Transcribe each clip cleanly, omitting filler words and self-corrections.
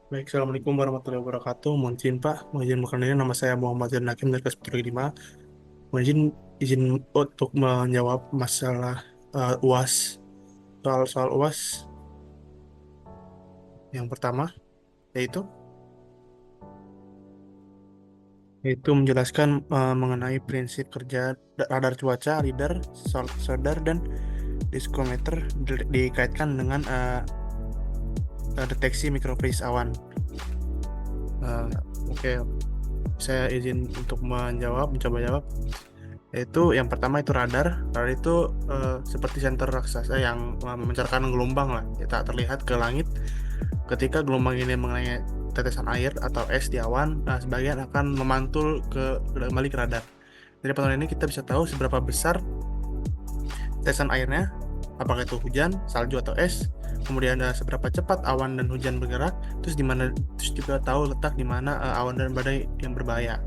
Baik, Assalamualaikum warahmatullahi wabarakatuh. Mohon izin Pak, mohon izin perkenalkan, nama saya Muhammad Zain Hakim dari kelas 5. Mohon izin untuk menjawab masalah UAS, soal-soal UAS. Yang pertama yaitu yaitu menjelaskan mengenai prinsip kerja radar cuaca, lidar, radar, dan diskometer dikaitkan dengan deteksi mikroferis awan. Eh, Oke, saya izin untuk mencoba jawab. Yaitu yang pertama itu radar. Radar itu seperti senter raksasa yang memancarkan gelombang lah, ya, tak terlihat ke langit. Ketika gelombang ini mengenai tetesan air atau es di awan, sebagian akan memantul kembali ke radar. Dari pantauan ini kita bisa tahu seberapa besar tetesan airnya, apakah itu hujan, salju atau es. Kemudian seberapa cepat awan dan hujan bergerak, terus juga tahu letak di mana awan dan badai yang berbahaya.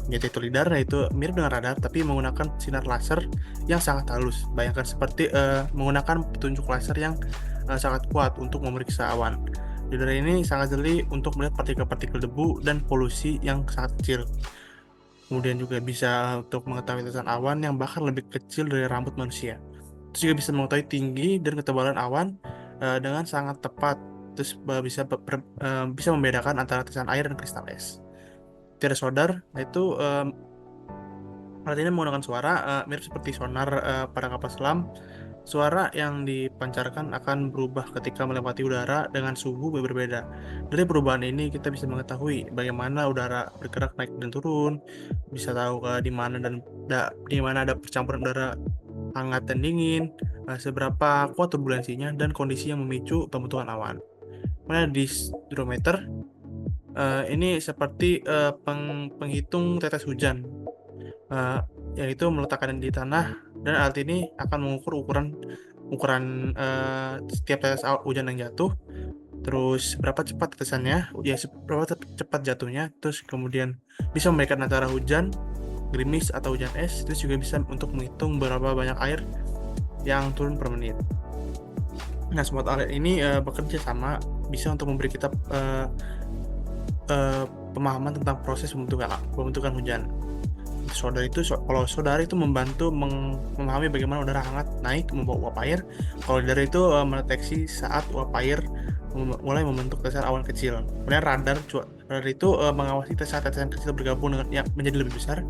Yaitu lidar, yaitu mirip dengan radar tapi menggunakan sinar laser yang sangat halus. Bayangkan seperti menggunakan petunjuk laser yang sangat kuat untuk memeriksa awan. Lidar ini sangat jeli untuk melihat partikel-partikel debu dan polusi yang sangat kecil. Kemudian juga bisa untuk mengetahui tetesan awan yang bahkan lebih kecil dari rambut manusia. Terus juga bisa mengetahui tinggi dan ketebalan awan dengan sangat tepat. Terus bisa membedakan antara tetesan air dan kristal es. Tidak sodar, itu alat ini menggunakan suara mirip seperti sonar pada kapal selam. Suara yang dipancarkan akan berubah ketika melewati udara dengan suhu berbeda. Dari perubahan ini kita bisa mengetahui bagaimana udara bergerak naik dan turun, bisa tahu di mana ada percampuran udara hangat dan dingin, seberapa kuat turbulensinya dan kondisi yang memicu pembentukan awan. Kemudian di hidrometer, ini seperti penghitung tetes hujan, eh, yaitu meletakkan di tanah, dan alat ini akan mengukur ukuran setiap tetes hujan yang jatuh, terus berapa cepat tetesannya, ya berapa cepat jatuhnya, terus kemudian bisa membedakan antara hujan gerimis atau hujan es, terus juga bisa untuk menghitung berapa banyak air yang turun per menit. Nah, semua alat ini bekerja sama, bisa untuk memberi kita pemahaman tentang proses pembentukan hujan. Kalau saudara itu membantu memahami bagaimana udara hangat naik membawa uap air. Kalau lidar itu mendeteksi saat uap air mulai membentuk tetesan awan kecil. Kemudian radar itu mengawasi tetesan kecil bergabung dengan yang menjadi lebih besar.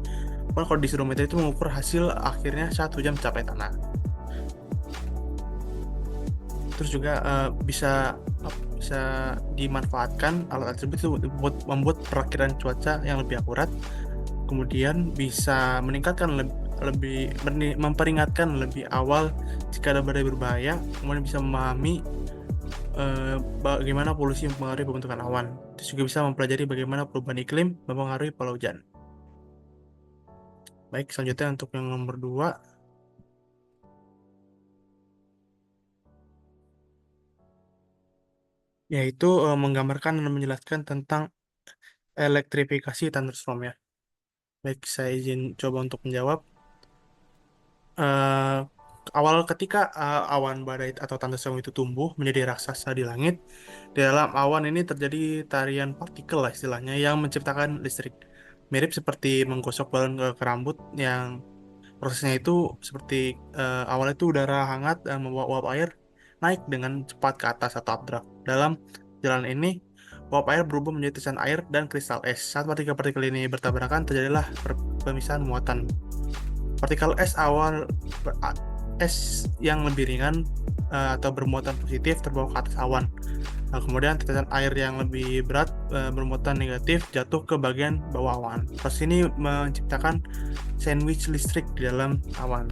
Kalau di hidrometer itu mengukur hasil akhirnya saat hujan mencapai tanah. Terus juga bisa dimanfaatkan alat tersebut itu membuat perakiran cuaca yang lebih akurat. Kemudian bisa memperingatkan lebih awal jika ada badai berbahaya. Kemudian bisa memahami bagaimana polusi mempengaruhi pembentukan awan. Terus juga bisa mempelajari bagaimana perubahan iklim mempengaruhi pola hujan. Baik, selanjutnya untuk yang nomor 2, yaitu menggambarkan dan menjelaskan tentang elektrifikasi thunderstorm ya. Baik, saya izin coba untuk menjawab. eh, Awal ketika awan badai atau thunderstorm itu tumbuh menjadi raksasa di langit, di dalam awan ini terjadi tarian partikel lah istilahnya yang menciptakan listrik. Mirip seperti menggosok balon ke rambut, yang prosesnya itu seperti awalnya itu udara hangat membawa uap air naik dengan cepat ke atas atau updraft. Dalam jalan ini, uap air berubah menjadi tetesan air dan kristal es. Saat partikel-partikel ini bertabrakan, terjadilah pemisahan muatan. Partikel es yang lebih ringan atau bermuatan positif terbawa ke atas awan. Nah, kemudian tetesan air yang lebih berat bermuatan negatif jatuh ke bagian bawah awan. Proses ini menciptakan sandwich listrik di dalam awan.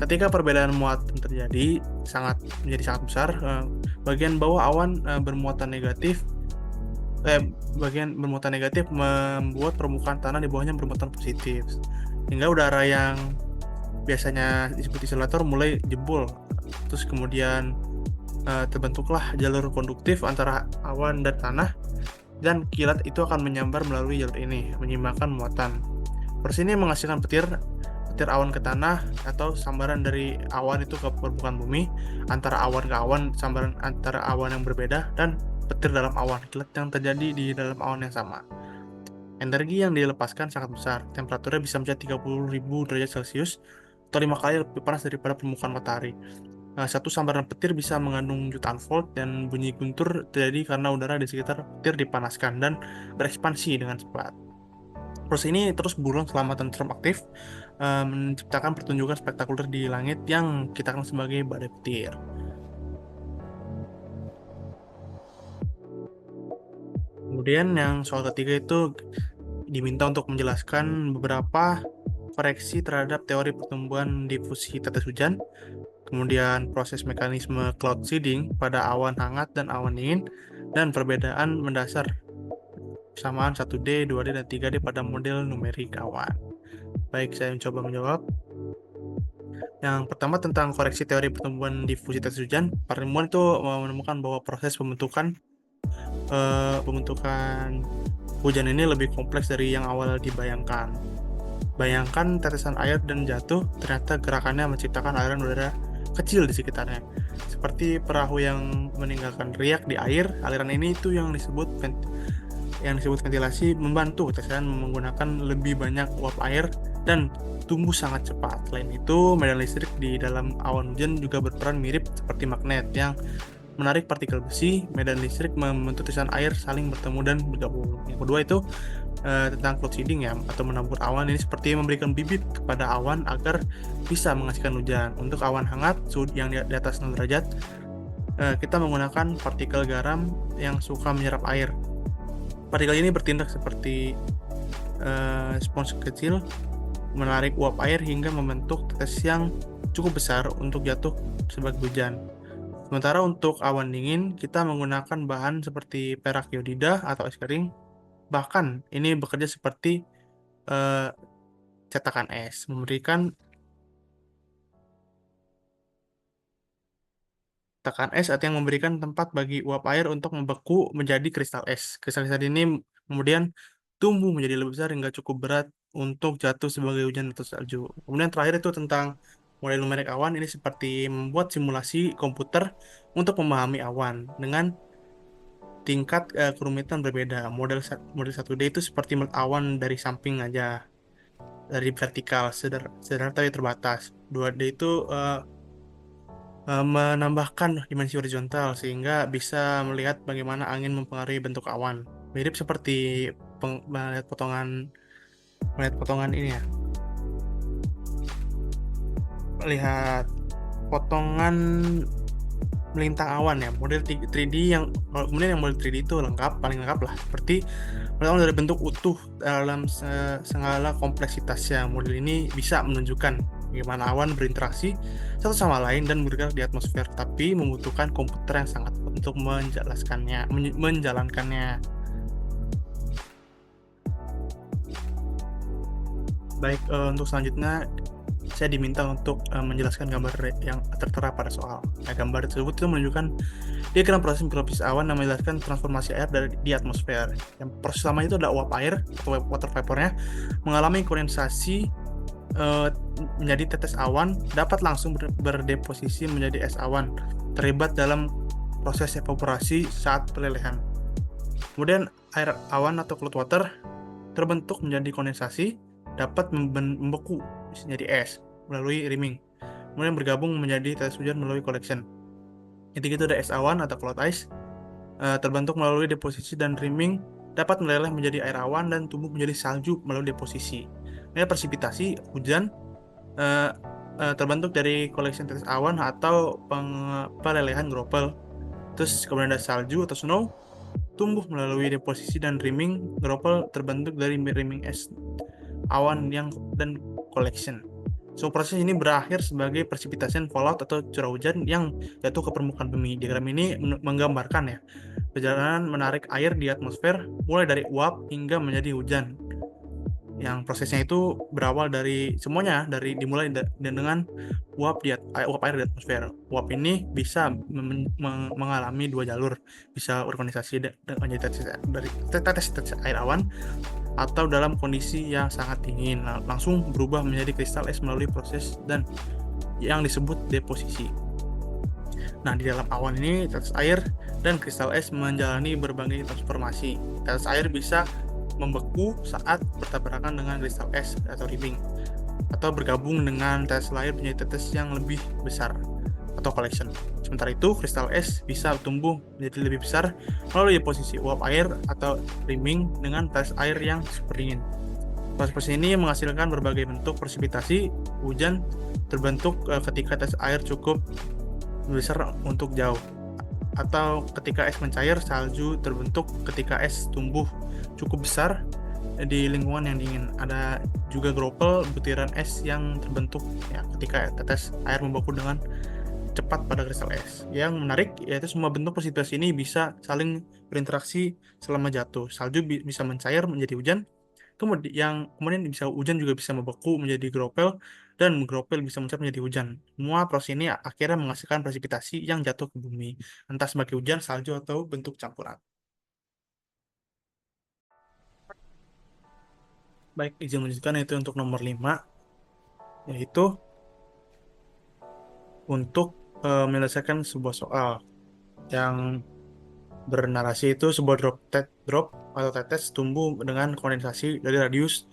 Ketika perbedaan muatan menjadi sangat besar, bagian bawah awan bagian bermuatan negatif membuat permukaan tanah di bawahnya bermuatan positif, hingga udara yang biasanya disebut isolator mulai jebol. Terus kemudian terbentuklah jalur konduktif antara awan dan tanah, dan kilat itu akan menyambar melalui jalur ini, menyeimbangkan muatan. Proses ini menghasilkan petir petir awan ke tanah atau sambaran dari awan itu ke permukaan bumi, antara awan ke awan, sambaran antara awan yang berbeda, dan petir dalam awan, kilat yang terjadi di dalam awan yang sama. Energi yang dilepaskan sangat besar, temperaturnya bisa mencapai 30.000 derajat Celcius atau 5 kali lebih panas daripada permukaan matahari. Nah, satu sambaran petir bisa mengandung jutaan volt dan bunyi guntur terjadi karena udara di sekitar petir dipanaskan dan berekspansi dengan cepat. Proses ini terus berulang selama tentrum aktif, menciptakan pertunjukan spektakuler di langit yang kita kenal sebagai badai petir. Kemudian yang soal ketiga itu diminta untuk menjelaskan beberapa koreksi terhadap teori pertumbuhan difusi tetes hujan, kemudian proses mekanisme cloud seeding pada awan hangat dan awan dingin, dan perbedaan mendasar persamaan 1D, 2D, dan 3D pada model numerik awan. Baik, saya mencoba menjawab. Yang pertama tentang koreksi teori pertumbuhan difusi tetes hujan, para ilmuwan itu menemukan bahwa proses pembentukan hujan ini lebih kompleks dari yang awal dibayangkan. Bayangkan tetesan air dan jatuh, ternyata gerakannya menciptakan aliran udara kecil di sekitarnya. Seperti perahu yang meninggalkan riak di air, aliran ini itu yang disebut ventilasi membantu tetesan menggunakan lebih banyak uap air dan tumbuh sangat cepat. Selain itu, medan listrik di dalam awan hujan juga berperan mirip seperti magnet yang menarik partikel besi. Medan listrik membentuk tetesan air saling bertemu dan bergabung. Yang kedua itu tentang cloud seeding ya, atau menabur awan. Ini seperti memberikan bibit kepada awan agar bisa menghasilkan hujan. Untuk awan hangat yang di atas 0 derajat, kita menggunakan partikel garam yang suka menyerap air. Partikel ini bertindak seperti spons kecil, menarik uap air hingga membentuk tetes yang cukup besar untuk jatuh sebagai hujan. Sementara untuk awan dingin, kita menggunakan bahan seperti perak iodida atau es kering. Bahkan ini bekerja seperti cetakan es, memberikan cetakan es atau yang memberikan tempat bagi uap air untuk membeku menjadi kristal es. Kristal-kristal ini kemudian tumbuh menjadi lebih besar hingga cukup berat untuk jatuh sebagai hujan atau salju. Kemudian terakhir itu tentang model numerik awan. Ini seperti membuat simulasi komputer untuk memahami awan dengan tingkat kerumitan berbeda. Model 1D itu seperti melihat awan dari samping aja, dari vertikal, sederhana tapi terbatas. 2D itu menambahkan dimensi horizontal sehingga bisa melihat bagaimana angin mempengaruhi bentuk awan. Mirip seperti melihat potongan ini ya. Lihat potongan melintang awan ya. Model 3D yang kemudian yang model 3D itu paling lengkap lah, seperti melihat dari bentuk utuh dalam segala kompleksitasnya. Model ini bisa menunjukkan bagaimana awan berinteraksi satu sama lain dan bergerak di atmosfer, tapi membutuhkan komputer yang sangat untuk menjalankannya. Baik, untuk selanjutnya saya diminta untuk menjelaskan gambar yang tertera pada soal. Nah, gambar tersebut itu menunjukkan diagram proses mikrofis awan yang menjelaskan transformasi air di atmosfer. Yang proses pertama itu ada uap air atau water vapornya mengalami kondensasi menjadi tetes awan, dapat langsung berdeposisi menjadi es awan, terlibat dalam proses evaporasi saat pelelehan. Kemudian air awan atau cloud water terbentuk menjadi kondensasi, dapat membeku menjadi es melalui riming, kemudian bergabung menjadi tetes hujan melalui collection. Ketiga itu ada es awan atau cloud ice, terbentuk melalui deposisi dan riming, dapat meleleh menjadi air awan dan tumbuh menjadi salju melalui deposisi. Ini presipitasi hujan terbentuk dari collection tetes awan atau pelelehan gropel. Terus kemudian ada salju atau snow, tumbuh melalui deposisi dan riming. Gropel terbentuk dari riming es awan dan collection. So, proses ini berakhir sebagai presipitasi fallout atau curah hujan yang jatuh ke permukaan bumi. Diagram ini menggambarkan ya perjalanan menarik air di atmosfer mulai dari uap hingga menjadi hujan. Yang prosesnya itu berawal dari dimulai dengan uap air di atmosfer. Uap ini bisa mengalami dua jalur, bisa berkondensasi menjadi tetes air awan atau dalam kondisi yang sangat dingin langsung berubah menjadi kristal es melalui proses dan yang disebut deposisi. Nah, di dalam awan ini tetes air dan kristal es menjalani berbagai transformasi. Tetes air bisa membeku saat bertabrakan dengan kristal es atau ribbing, atau bergabung dengan tetes air menjadi tetes yang lebih besar atau collection. Sementara itu, kristal es bisa tumbuh menjadi lebih besar melalui posisi uap air atau ribbing dengan tetes air yang super dingin. Proses ini menghasilkan berbagai bentuk presipitasi. Hujan terbentuk ketika tetes air cukup besar untuk jauh, atau ketika es mencair. Salju terbentuk ketika es tumbuh cukup besar di lingkungan yang dingin. Ada juga gropel, butiran es yang terbentuk ya ketika tetes air membeku dengan cepat pada kristal es. Yang menarik yaitu semua bentuk presipitasi ini bisa saling berinteraksi selama jatuh. Salju bisa mencair menjadi hujan, kemudian bisa hujan juga bisa membeku menjadi gropel, dan gropel bisa mencair menjadi hujan. Semua proses ini akhirnya menghasilkan presipitasi yang jatuh ke bumi, entah sebagai hujan, salju, atau bentuk campuran. Baik, izin melanjutkan yaitu untuk nomor 5, yaitu untuk menyelesaikan sebuah soal yang bernarasi itu sebuah drop atau tetes tumbuh dengan kondensasi dari radius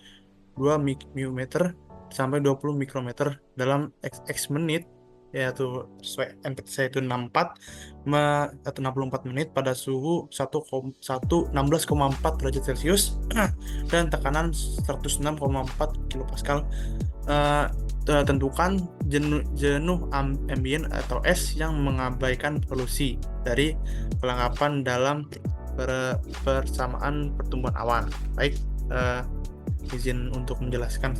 2 mikrometer sampai 20 mikrometer dalam x menit, yaitu sesuai MPT itu 64 atau 64 menit pada suhu 16,4 derajat Celcius dan tekanan 106,4 kilopascal. Tentukan jenuh ambien atau es yang mengabaikan polusi dari kelengkapan dalam persamaan pertumbuhan awan. Baik, izin untuk menjelaskan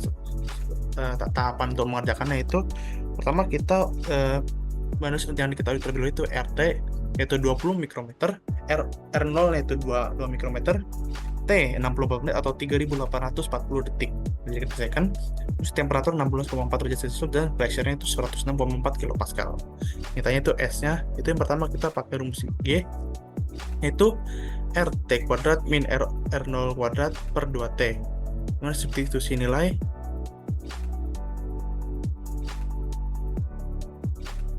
tahapan untuk mengerjakannya. Itu pertama kita yang diketahui terlebih dahulu itu RT yaitu 20 mikrometer, R0 yaitu 2 mikrometer, T 60 menit atau 3840 detik. Jadi kita selesaikan. Terus temperatur 16,4 derajat Celcius dan pressure-nya itu 106,4 kilopascal. Nyatanya itu S-nya, itu yang pertama kita pakai rumus G, yaitu RT kuadrat min R0 kuadrat per 2T. Kemudian substitusi nilai.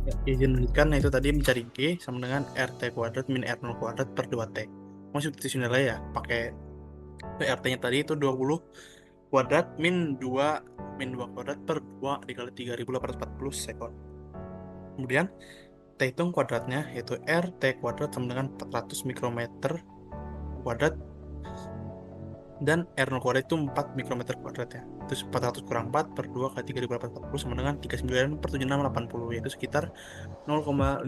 Ya, izin menunjukkan, itu tadi mencari G sama dengan RT kuadrat min R0 kuadrat per 2T. Mau substitusi nilai ya, pakai RT-nya tadi itu 20 kuadrat min 2 kuadrat per 2 dikali 3840 sekon. Kemudian T hitung kuadratnya, yaitu RT kuadrat sama dengan 400 mikrometer kuadrat, dan R0 kuadrat itu 4 mikrometer kuadrat ya. Terus 400 kurang 4 per 2 kali 3840 sama dengan 39 per 7680, yaitu sekitar 0,516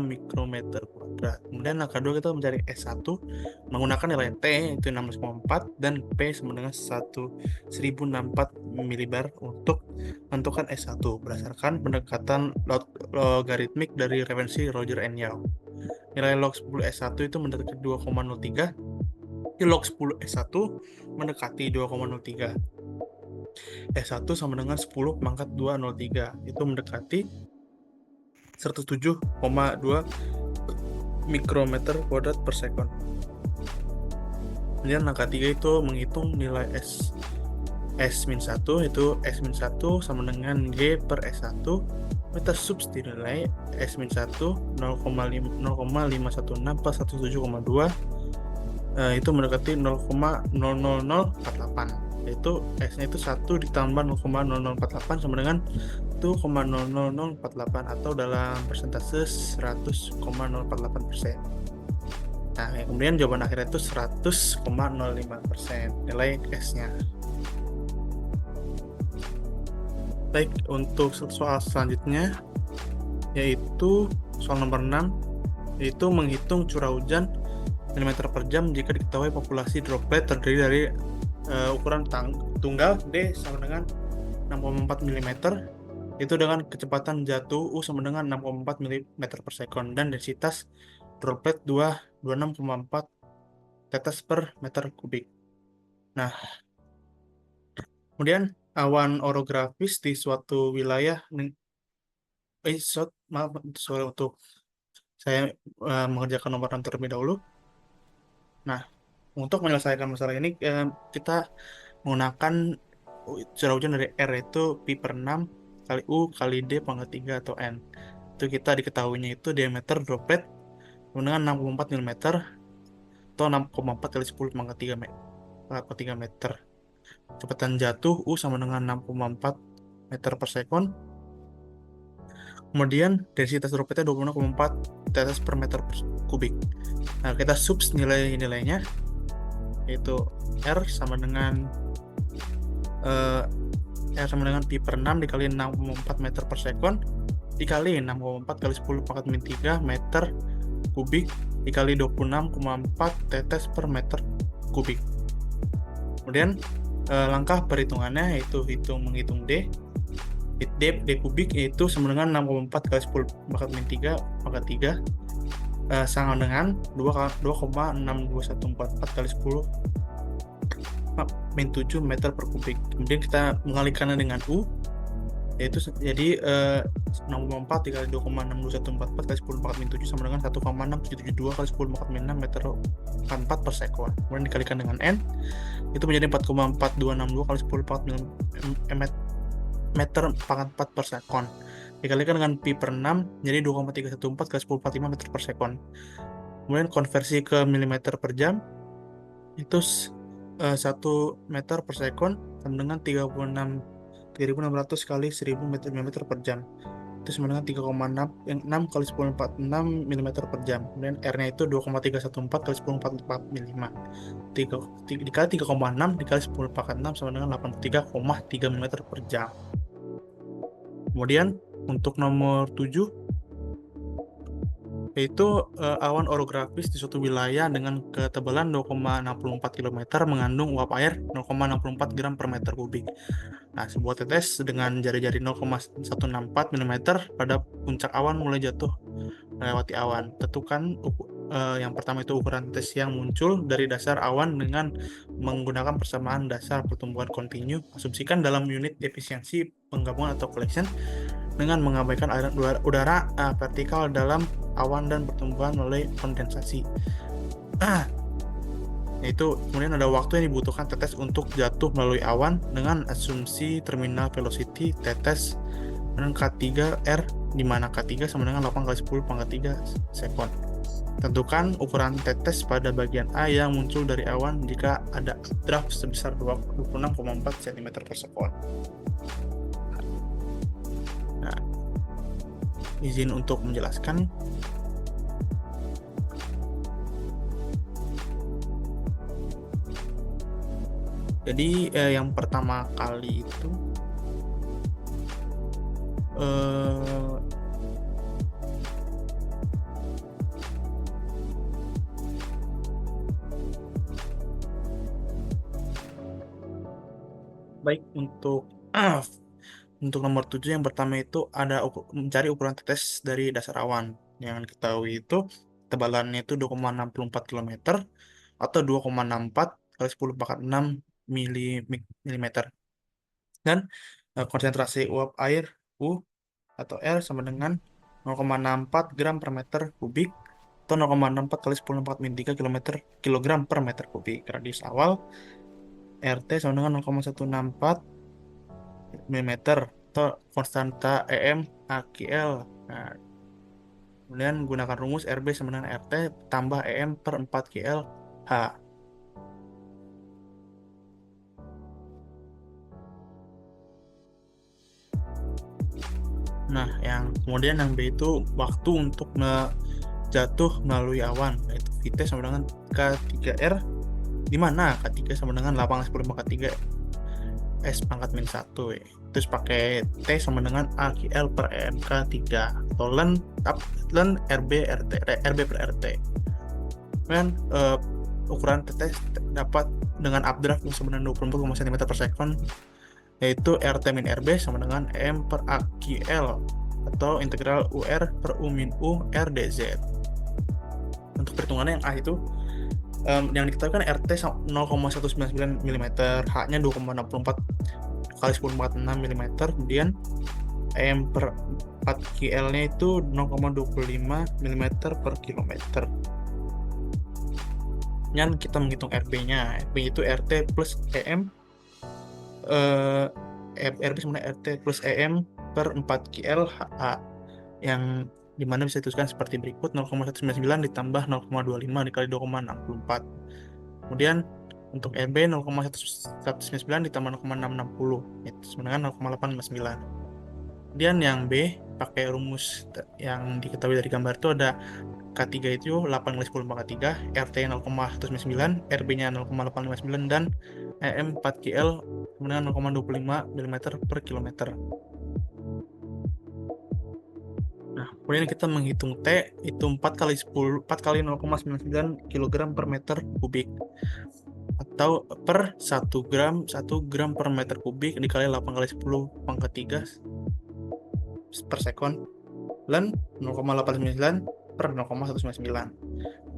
mikrometer kuadrat. Kemudian langkah 2 kita mencari S1 menggunakan nilai T itu 16,4 dan P sama dengan 1064 milibar untuk menentukan S1 berdasarkan pendekatan logaritmik dari referensi Roger and Young. Nilai log 10 S1 itu mendekati 2,03, log 10 S1 mendekati 2,03. S1 sama dengan 10 pangkat 203, itu mendekati 107,2 mikrometer kuadrat per sekon. Kemudian langkah 3 itu menghitung nilai S-1, itu S-1 sama dengan G per S1. Kita substitusi nilai S-1 0,516 per 107,2, itu mendekati 0,00048, yaitu S-nya itu 1 ditambah 0,0048 sama dengan 1,00048 atau dalam persentase 100,048%. Nah, kemudian jawaban akhirnya itu 100,05% nilai S-nya. Baik, untuk soal selanjutnya yaitu soal nomor 6, yaitu menghitung curah hujan mm per jam jika diketahui populasi droplet terdiri dari ukuran tunggal D sama dengan 6,4 mm, itu dengan kecepatan jatuh U sama dengan 6,4 mm per sekon, dan densitas droplet 26,4 tetes per meter kubik. Nah, kemudian awan orografis di suatu wilayah untuk saya mengerjakan nomor 6 terlebih dahulu. Nah, Untuk menyelesaikan masalah ini kita menggunakan curah hujan dari R itu pi per 6 kali U kali D pangkat 3 atau N. Itu kita diketahuinya itu diameter droplet dengan 64 mm atau 6,4 kali 10 pangkat 3 meter. Kecepatan jatuh U sama dengan 6,4 meter per sekon. Kemudian densitas dropletnya 26,4 tetes per meter kubik. Nah, kita subs nilainya, yaitu R sama dengan pi per 6 dikali 6,4 meter per sekon dikali 6,4 kali 10 pangkat min 3 meter kubik dikali 26,4 tetes per meter kubik. Kemudian langkah perhitungannya yaitu menghitung D kubik, yaitu sama dengan 6,4 kali 10 pangkat min 3 pangkat 3 sama dengan 2,62144 kali 10 min 7 meter per kubik. Kemudian kita mengalihkannya dengan U, yaitu jadi 6,4 dikali 2,62144 kali 10 pangkat min 7 sama dengan 1,6772 kali 10 pangkat min 6 meter 44 per sekon. Kemudian dikalikan dengan N, itu menjadi 4,4262 kali 10 pangkat meter pangkat 4 per sekon. Dikalikan dengan pi per 6 jadi 2,314 kali 10 pangkat 5 meter per sekon. Kemudian konversi ke milimeter per jam, itu 1 meter per sekon sama dengan 3600 kali 1000 meter per jam. Itu sama dengan 3,6 kali 1046 mm per jam. Kemudian R-nya itu 2,314 kali 1044 mm. Dikali 3,6 dikali 10 sama dengan 83,3 mm per jam. Kemudian untuk nomor 7, yaitu awan orografis di suatu wilayah dengan ketebalan 2,64 km mengandung uap air 0,64 gram per meter kubik. Nah, sebuah tetes dengan jari-jari 0,164 mm pada puncak awan mulai jatuh melewati awan. Tentukan yang pertama itu ukuran tetes yang muncul dari dasar awan dengan menggunakan persamaan dasar pertumbuhan kontinu. Asumsikan dalam unit efisiensi penggabungan atau collection dengan mengabaikan aliran udara vertikal dalam awan dan pertumbuhan melalui kondensasi. Yaitu kemudian ada waktu yang dibutuhkan tetes untuk jatuh melalui awan dengan asumsi terminal velocity tetes dengan K3R, di mana K3 sama dengan 8 kali 10 pangkat 3 sekon. Tentukan ukuran tetes pada bagian A yang muncul dari awan jika ada draft sebesar 26,4 cm per sekon. Nah, izin untuk menjelaskan. Jadi yang pertama kali itu baik untuk nomor 7 yang pertama itu ada mencari ukuran tetes dari dasar awan. Yang diketahui itu tebalannya itu 2,64 km atau 2,64 kali 10 pangkat 6 mm. Dan konsentrasi uap air U atau R sama dengan 0,64 gram per meter kubik atau 0,64 kali 10 pangkat min 3 kilogram per meter kubik. Radius awal RT sama dengan 0,164 mm atau konstanta EM AQL. Nah, kemudian gunakan rumus RB sama dengan RT tambah EM per 4 KL H. Nah, kemudian yang B itu waktu untuk jatuh melalui awan, yaitu VT sama dengan K3R, di mana K3 sama dengan 8 10 pangkat 3 S pangkat min 1 ya. Terus pakai T sama dengan AQL per EMK 3 atau Len RB per RT. Kemudian ukuran tetes dapat dengan updraft sama dengan 24 cm per sekon, yaitu RT min RB sama dengan M per AQL atau integral UR per U min U R dz. Untuk perhitungannya yang A itu yang diketahui kan RT 0,199 mm, H-nya 2,64 kali 10 pangkat 6 mm, kemudian M per 4 KL-nya itu 0,25 mm per kilometer. Dan kita menghitung RB-nya. RB itu RT plus EM, RB sebenarnya RT plus EM per 4 KL HA, yang dimana bisa dituliskan seperti berikut: 0,199 ditambah 0,25 dikali 2,64. Kemudian untuk RB 0,199 ditambah 0,660, itu sebenarnya 0,859. Kemudian yang B pakai rumus yang diketahui dari gambar itu ada K3 itu 8 kali 10 pangkat 3, RT 0,199, RB-nya 0,859, dan EM 4 KL dengan 0,25 mm per kilometer. Nah, kemudian kita menghitung T itu 4 kali 0,99 kg per meter kubik, atau per 1 gram per meter kubik dikali 8 kali 10 pangkat 3 per sekon, dan 0,899 per 0,199.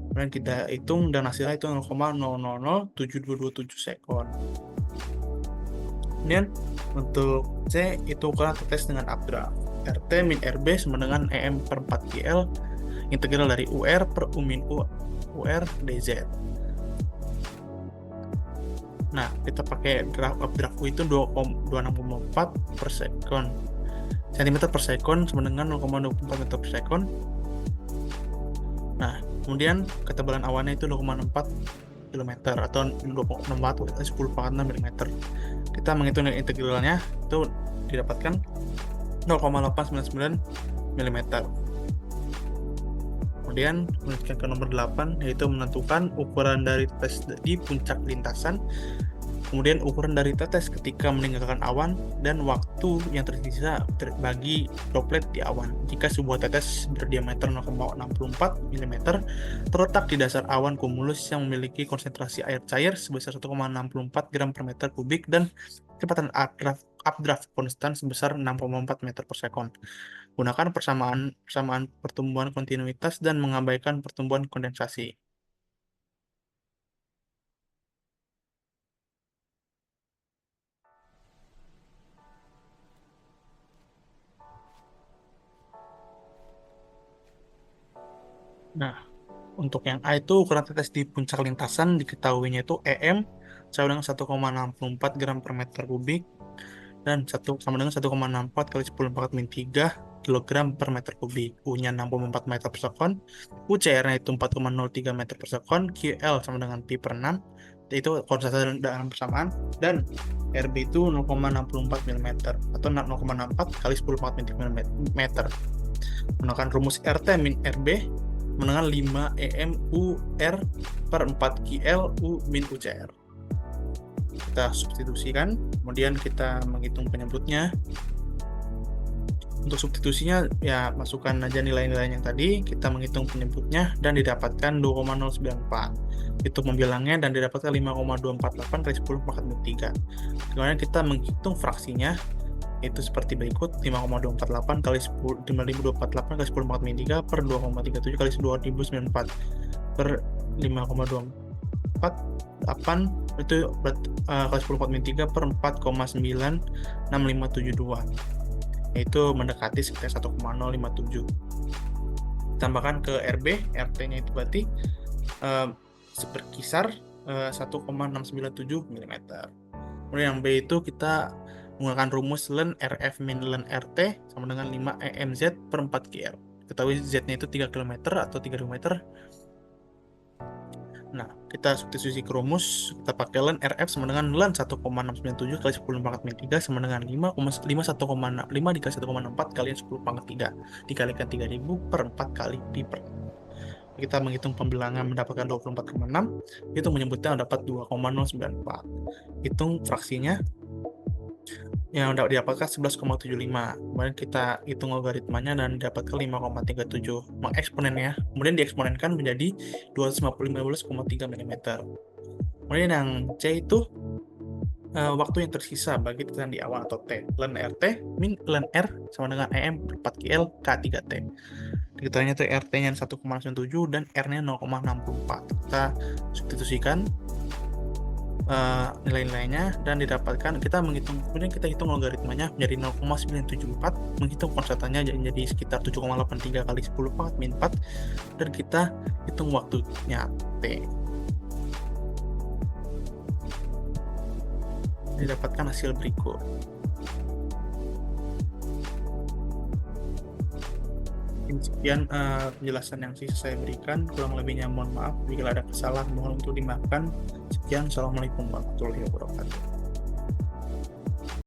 Kemudian kita hitung dan hasilnya itu 0,000727 sekon. Kemudian untuk C itu ukuran tetes dengan updraft. RT min RB sama dengan EM per 4 KL integral dari UR per U min U UR dz. Nah, kita pakai updraft U itu 264 per sekon. Cm per sekon sama dengan 0,24 meter per sekon. Nah, kemudian ketebalan awannya itu 0,64 km atau 0,64 10/6 mm. Kita menghitung integralnya, itu didapatkan 0,899 mm. Kemudian melanjutkan ke nomor 8, yaitu menentukan ukuran dari tetes di puncak lintasan, kemudian ukuran dari tetes ketika meninggalkan awan, dan waktu yang tersisa bagi droplet di awan jika sebuah tetes berdiameter 0,64 mm terletak di dasar awan kumulus yang memiliki konsentrasi air cair sebesar 1,64 gram per meter kubik dan kecepatan updraft konstan sebesar 6,4 meter per sekon. Gunakan persamaan pertumbuhan kontinuitas dan mengabaikan pertumbuhan kondensasi. Nah, untuk yang A itu ukuran tetes di puncak lintasan diketahuinya itu EM sama dengan 1,64 gram per meter kubik dan sama dengan 1,64 kali 10 pangkat min 3 kg per meter kubik. U-nya 64 meter per sekon, UCR-nya itu 4,03 meter per sekon, QL sama dengan pi per 6, itu konsentrasi dalam persamaan, dan RB itu 0,64 mm atau 0,64 kali 10 pangkat min 3 meter. Menggunakan rumus RT min RB dengan 5 EM UR per 4 KL U min UCR. Kita substitusikan, kemudian kita menghitung penyebutnya. Untuk substitusinya ya masukkan aja nilai-nilai yang tadi, kita menghitung penyebutnya dan didapatkan 2,094. Itu membilangnya dan didapatkan 5,248 kali 10 pangkat min 3. Kemudian kita menghitung fraksinya, itu seperti berikut: 5,248 kali 5.248 kali 10 pangkat min 3 per 2,37 kali 2.094 per 5,248 itu kali 10 pangkat min 3 per 4,96572, yaitu mendekati sekitar 1,057. Tambahkan ke RB, RT-nya itu berarti berkisar 1,697 mm. Kemudian yang B itu kita menggunakan rumus ln RF min ln RT sama dengan 5 EMZ per 4 KL. Ketahui Z-nya itu 3 km atau 3 km. Nah, kita substitusi ke rumus, kita pakai ln RF sama dengan ln 1,697 kali 10 pangkat min 3 sama dengan 5 dikali 1,64 kali 10 pangkat 3 dikalikan 3000 per 4 kali pi per 6. Kita menghitung pembilangan mendapatkan 24,6, itu menyebutnya dapat 2,094. Hitung fraksinya yang didapatkan 11,75. Kemudian kita hitung logaritmanya dan didapatkan 5,37. Mengeksponennya, kemudian dieksponenkan menjadi 215,3 mm. Kemudian yang C itu waktu yang tersisa bagi tetesan di awan atau T. Ln RT min ln R sama dengan EM per 4 KL K3T. Diketahuinya itu RT-nya 1,97 dan R-nya 0,64. Kita substitusikan nilai-nilainya dan didapatkan, kemudian kita hitung logaritmanya menjadi 0,974, menghitung konstantannya jadi sekitar 7,83 kali 10 pangkat min 4, dan kita hitung waktunya T. didapatkan hasil berikut. Sekian penjelasan yang sisa saya berikan, kurang lebihnya mohon maaf. Bila ada kesalahan mohon untuk dimaafkan. Sekian, Assalamualaikum warahmatullahi wabarakatuh.